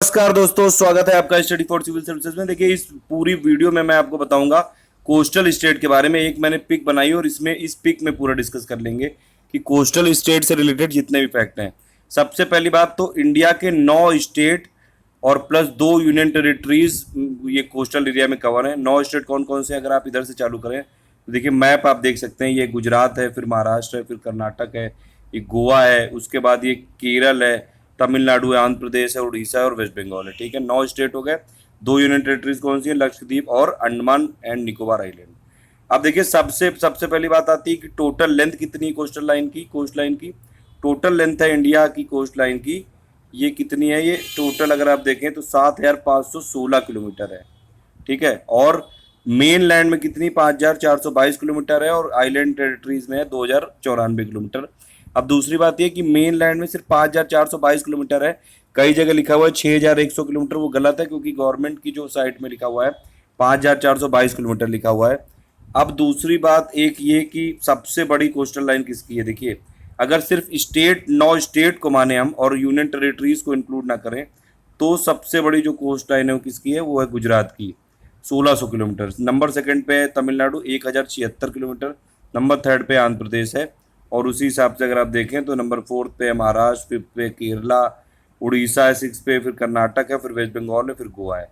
नमस्कार दोस्तों, स्वागत है आपका स्टडी फॉर सिविल सर्विसेज में। देखिए, इस पूरी वीडियो में मैं आपको बताऊंगा कोस्टल स्टेट के बारे में। एक मैंने पिक बनाई और इसमें इस पिक में पूरा डिस्कस कर लेंगे कि कोस्टल स्टेट से रिलेटेड जितने भी फैक्ट हैं। सबसे पहली बात तो इंडिया के 9 स्टेट और प्लस 2 यूनियन टेरिटरीज ये कोस्टल एरिया में कवर है। 9 स्टेट कौन कौन से, अगर आप इधर से चालू करें तो देखिए मैप आप देख सकते हैं। ये गुजरात है, फिर महाराष्ट्र है, फिर कर्नाटक है, ये गोवा है, उसके बाद ये केरल है, तमिलनाडु है, आंध्र प्रदेश है, उड़ीसा है और वेस्ट बंगाल है। ठीक है, 9 स्टेट हो गए। 2 यूनियन टेरिटरीज कौन सी है? लक्षद्वीप और अंडमान एंड निकोबार आइलैंड। अब देखिए, सबसे पहली बात आती है कि टोटल लेंथ कितनी कोस्टल लाइन की। कोस्ट लाइन की टोटल लेंथ है इंडिया की कोस्ट लाइन की, ये कितनी है? ये टोटल अगर आप देखें तो 7,516 किलोमीटर है। ठीक है, और मेन लैंड में कितनी? 5,422 किलोमीटर है और आइलैंड टेरिटरीज में है 2,094 किलोमीटर। अब दूसरी बात यह कि मेन लैंड में सिर्फ 5,422 किलोमीटर है। कई जगह लिखा हुआ है 6,100 किलोमीटर, वो गलत है क्योंकि गवर्नमेंट की जो साइट में लिखा हुआ है 5,422 किलोमीटर लिखा हुआ है। अब दूसरी बात एक ये कि सबसे बड़ी कोस्टल लाइन किसकी है। देखिए, अगर सिर्फ स्टेट 9 स्टेट को माने हम और यूनियन टेरिटरीज को इंक्लूड ना करें तो सबसे बड़ी जो कोस्ट लाइन है वो किसकी है? वो है गुजरात की, 1600 किलोमीटर। नंबर सेकंड पे है तमिलनाडु, 1,076 किलोमीटर। नंबर थर्ड पे आंध्र प्रदेश है, और उसी हिसाब से अगर आप देखें तो नंबर 4 पे है महाराष्ट्र, 5th पे केरला, उड़ीसा है 6 पे, फिर कर्नाटक है, फिर वेस्ट बंगाल है, फिर गोवा है।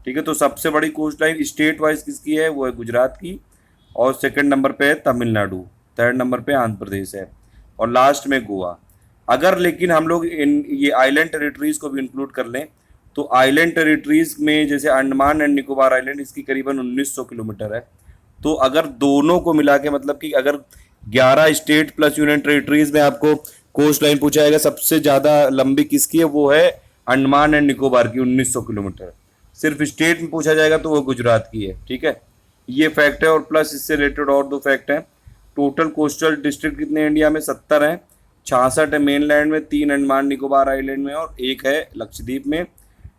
ठीक है, तो सबसे बड़ी कोस्ट लाइन स्टेट वाइज किसकी है? वो है गुजरात की, और सेकंड नंबर पे है तमिलनाडु, थर्ड नंबर पे आंध्र प्रदेश है, और लास्ट में गोवा। अगर लेकिन हम लोग इन ये आइलैंड टेरिटरीज को भी इंक्लूड कर लें तो आइलैंड टेरिटरीज में जैसे अंडमान एंड निकोबार आइलैंड, इसकी करीबन 1900 किलोमीटर है। तो अगर दोनों को मिला के, मतलब कि अगर 11 स्टेट प्लस यूनियन टेरिटरीज में आपको कोस्ट लाइन पूछा जाएगा सबसे ज़्यादा लंबी किसकी है, वो है अंडमान एंड निकोबार की, 1900 किलोमीटर। सिर्फ स्टेट में पूछा जाएगा तो वो गुजरात की है। ठीक है, ये फैक्ट है, और प्लस इससे रिलेटेड और 2 फैक्ट हैं। टोटल कोस्टल डिस्ट्रिक्ट कितने इंडिया में? 70 हैं। 66 है मेन लैंड में, 3 अंडमान निकोबार आइलैंड में और 1 है लक्षद्वीप में।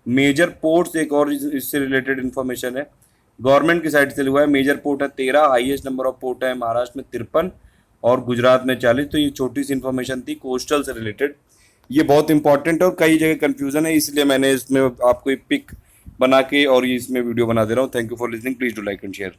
मेजर पोर्ट्स एक और इससे रिलेटेड इन्फॉर्मेशन है, गवर्नमेंट की साइड से हुआ है। मेजर पोर्ट है 13, हाईएस्ट नंबर ऑफ पोर्ट है महाराष्ट्र में 53 और गुजरात में 40। तो ये छोटी सी इन्फॉर्मेशन थी कोस्टल से रिलेटेड, ये बहुत इंपॉर्टेंट है और कई जगह कन्फ्यूजन है, इसलिए मैंने इसमें आपको एक पिक बना के और ये इसमें वीडियो बना दे रहा हूँ। Thank you for listening, please do like and share.